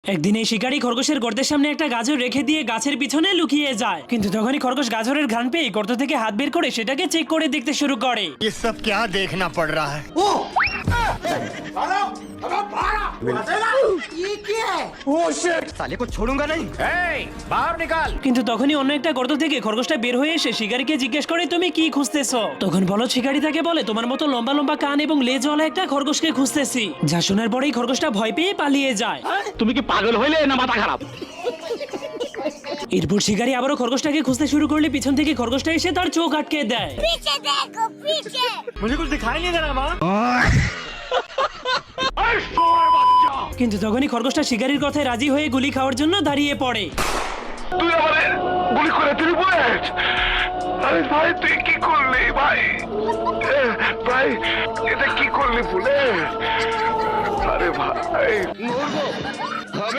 একদিন এই শিকারী খরগোশের গর্তের সামনে একটা গাজর রেখে দিয়ে গাছের পিছনে লুকিয়ে যায়, কিন্তু তখনই খরগোশ গাজরের ঘ্রাণ পেয়ে গর্ত থেকে হাত বের করে সেটাকে চেক করে দেখতে শুরু করে। ये सब क्या देखना पड़ रहा है? साले को छोड़ूंगा नहीं। बाहर निकाल। কিন্তু তখনই অন্য একটা গর্ত থেকে খরগোশটা বের হয়ে এসে শিকারীকে জিজ্ঞেস করে, তুমি কি খুঁজতেছো? তখন বলদ শিকারী তাকে বলে, তোমার মতো লম্বা লম্বা কান এবং লেজওয়ালা একটা খরগোশকে খুঁজতেছি। যা শোনার পরেই খরগোশটা ভয় পেয়ে পালিয়ে যায়। তুমি কি পাগল হইলে না মাথা খারাপ? এরপর শিকারী আবারও খরগোশটাকে খুঁজতে শুরু করলে পিছন থেকে খরগোশটা এসে তার চোখ আটকে দেয়। पीछे देखो पीछे। मुझे कुछ दिखाई नहीं दे रहा माँ। কিন্তু তখনই খরগোশটা শিকারীর কথায় রাজি হয়ে গুলি খাওয়ার জন্য দাঁড়িয়ে পড়ে। তুই আমারে গুলি করে দিলি বুলেট। আরে ভাই তুই কি করলি ভাই? ভাই এটা কি করলি বুলেট? আরে ভাই मोड़ दो।